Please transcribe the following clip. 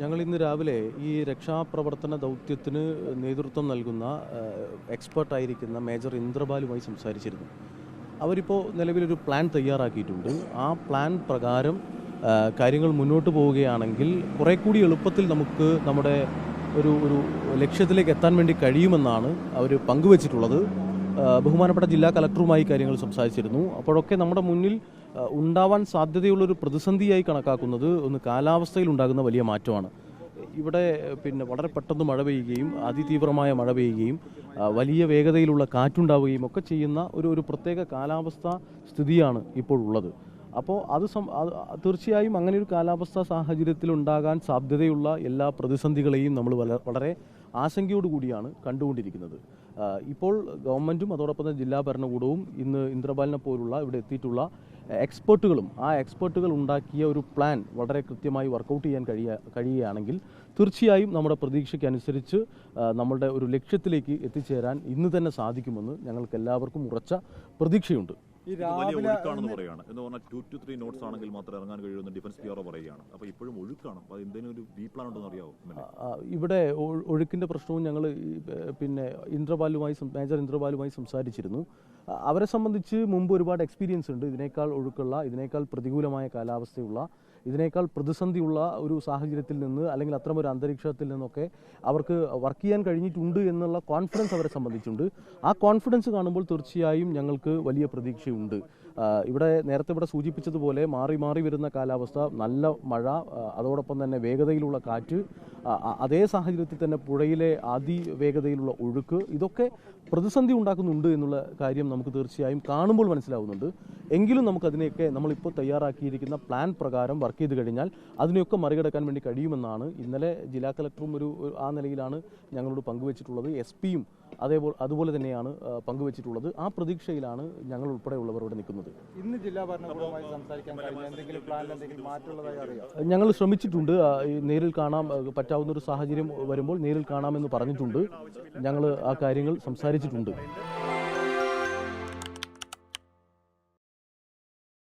ഞങ്ങൾ ഇന്ന് രാവിലെ ഈ രക്ഷാപ്രവർത്തന ദൗത്യത്തിന് നേതൃത്വം നൽകുന്ന എക്സ്പേർട്ടായിരിക്കുന്ന മേജർ ഇന്ദ്രബാലുമായി സംസാരിച്ചിരുന്നു. അവരിപ്പോൾ നിലവിലൊരു പ്ലാൻ തയ്യാറാക്കിയിട്ടുണ്ട്. ആ പ്ലാൻ പ്രകാരം കാര്യങ്ങൾ മുന്നോട്ട് പോവുകയാണെങ്കിൽ കുറേ കൂടി എളുപ്പത്തിൽ നമുക്ക് നമ്മുടെ ഒരു ലക്ഷ്യത്തിലേക്ക് എത്താൻ വേണ്ടി കഴിയുമെന്നാണ് അവർ പങ്കുവച്ചിട്ടുള്ളത്. ബഹുമാനപ്പെട്ട ജില്ലാ കളക്ടറുമായി കാര്യങ്ങൾ സംസാരിച്ചിരുന്നു. അപ്പോഴൊക്കെ നമ്മുടെ മുന്നിൽ ഉണ്ടാവാൻ സാധ്യതയുള്ളൊരു പ്രതിസന്ധിയായി കണക്കാക്കുന്നത് ഒന്ന് കാലാവസ്ഥയിൽ ഉണ്ടാകുന്ന വലിയ മാറ്റമാണ്. ഇവിടെ വളരെ പെട്ടെന്ന് മഴ പെയ്യുകയും അതിതീവ്രമായ മഴ പെയ്യുകയും വലിയ വേഗതയിലുള്ള കാറ്റുണ്ടാവുകയും ഒക്കെ ചെയ്യുന്ന ഒരു പ്രത്യേക കാലാവസ്ഥ സ്ഥിതിയാണ് ഇപ്പോൾ ഉള്ളത്. അപ്പോൾ തീർച്ചയായും അങ്ങനെ ഒരു കാലാവസ്ഥാ സാഹചര്യത്തിൽ ഉണ്ടാകാൻ സാധ്യതയുള്ള എല്ലാ പ്രതിസന്ധികളെയും നമ്മൾ വളരെ ആശങ്കയോടുകൂടിയാണ് കണ്ടുകൊണ്ടിരിക്കുന്നത്. ഇപ്പോൾ ഗവൺമെൻറ്റും അതോടൊപ്പം തന്നെ ജില്ലാ ഭരണകൂടവും ഇന്ന് ഇന്ദ്രബാലിനെ പോലുള്ള ഇവിടെ എത്തിയിട്ടുള്ള എക്സ്പേർട്ടുകളും ആ എക്സ്പേർട്ടുകൾ ഉണ്ടാക്കിയ ഒരു പ്ലാൻ വളരെ കൃത്യമായി വർക്കൗട്ട് ചെയ്യാൻ കഴിയുകയാണെങ്കിൽ തീർച്ചയായും നമ്മുടെ പ്രതീക്ഷയ്ക്കനുസരിച്ച് നമ്മളുടെ ഒരു ലക്ഷ്യത്തിലേക്ക് എത്തിച്ചേരാൻ ഇന്ന് തന്നെ സാധിക്കുമെന്ന് ഞങ്ങൾക്ക് എല്ലാവർക്കും ഉറച്ച പ്രതീക്ഷയുണ്ട്. വലിയ ഒഴുക്കാണെന്ന് പറയുകയാണ്. എന്ന് പറഞ്ഞാൽ 2 to 3 knots ആണെങ്കിൽ മാത്രമേ ഇറങ്ങാൻ കഴിയുമെന്ന് ഡിഫൻസ് ബ്യൂറോ പറയുകയാണ്. അപ്പോൾ ഇപ്പോഴും ഒഴുക്കാണ്. അപ്പോൾ എന്തെങ്കിലും ഒരു ബി പ്ലാൻ ഉണ്ടെന്ന് അറിയാമോ? ഇവിടെ ഒഴുക്കിൻ്റെ പ്രശ്നവും ഞങ്ങൾ മേജർ ഇന്ദ്രബാലുമായി സംസാരിച്ചിരുന്നു. അവരെ സംബന്ധിച്ച് മുമ്പ് ഒരുപാട് എക്സ്പീരിയൻസ് ഉണ്ട്. ഇതിനേക്കാൾ ഒഴുക്കുള്ള, ഇതിനേക്കാൾ പ്രതികൂലമായ കാലാവസ്ഥയുള്ള, ഇതിനേക്കാൾ പ്രതിസന്ധിയുള്ള ഒരു സാഹചര്യത്തിൽ നിന്ന് അല്ലെങ്കിൽ അത്തരമൊരു അന്തരീക്ഷത്തിൽ നിന്നൊക്കെ അവർക്ക് വർക്ക് ചെയ്യാൻ കഴിഞ്ഞിട്ടുണ്ട് എന്നുള്ള കോൺഫിഡൻസ് അവരെ സംബന്ധിച്ചുണ്ട്. ആ കോൺഫിഡൻസ് കാണുമ്പോൾ തീർച്ചയായും ഞങ്ങൾക്ക് വലിയ പ്രതീക്ഷയുണ്ട്. നേരത്തെ സൂചിപ്പിച്ചതുപോലെ മാറി മാറി വരുന്ന കാലാവസ്ഥ, നല്ല മഴ, അതോടൊപ്പം തന്നെ വേഗതയിലുള്ള കാറ്റ്, അതേ സാഹചര്യത്തിൽ തന്നെ പുഴയിലെ അതിവേഗതയിലുള്ള ഒഴുക്ക്, ഇതൊക്കെ പ്രതിസന്ധി ഉണ്ടാക്കുന്നുണ്ട് എന്നുള്ള കാര്യം നമുക്ക് തീർച്ചയായും കാണുമ്പോൾ മനസ്സിലാവുന്നുണ്ട്. എങ്കിലും നമുക്കതിനെയൊക്കെ നമ്മളിപ്പോൾ തയ്യാറാക്കിയിരിക്കുന്ന പ്ലാൻ പ്രകാരം വർക്ക് ചെയ്ത് കഴിഞ്ഞാൽ അതിനെയൊക്കെ മറികടക്കാൻ വേണ്ടി കഴിയുമെന്നാണ് ഇന്നലെ ജില്ലാ കളക്ടറും ആ നിലയിലാണ് ഞങ്ങളോട് പങ്കുവച്ചിട്ടുള്ളത്. SP അതുപോലെ തന്നെയാണ് പങ്കുവച്ചിട്ടുള്ളത്. ആ പ്രതീക്ഷയിലാണ് ഞങ്ങൾ ഉൾപ്പെടെയുള്ളവരോട് നിൽക്കുന്നത്. ഇന്ന് ജില്ലാ ഭരണകൂടവുമായി സംസാരിക്കാൻ കഴിഞ്ഞ എന്തെങ്കിലും പ്ലാൻ എന്തെങ്കിലും മാറ്റമുള്ളതായി അറിയാം? ഞങ്ങൾ ശ്രമിച്ചിട്ടുണ്ട്. നേരിൽ കാണാൻ പറ്റാവുന്നൊരു സാഹചര്യം വരുമ്പോൾ നേരിൽ കാണാമെന്ന് പറഞ്ഞിട്ടുണ്ട്. ഞങ്ങൾ ആ കാര്യങ്ങൾ സംസാരിച്ചിട്ടുണ്ട്.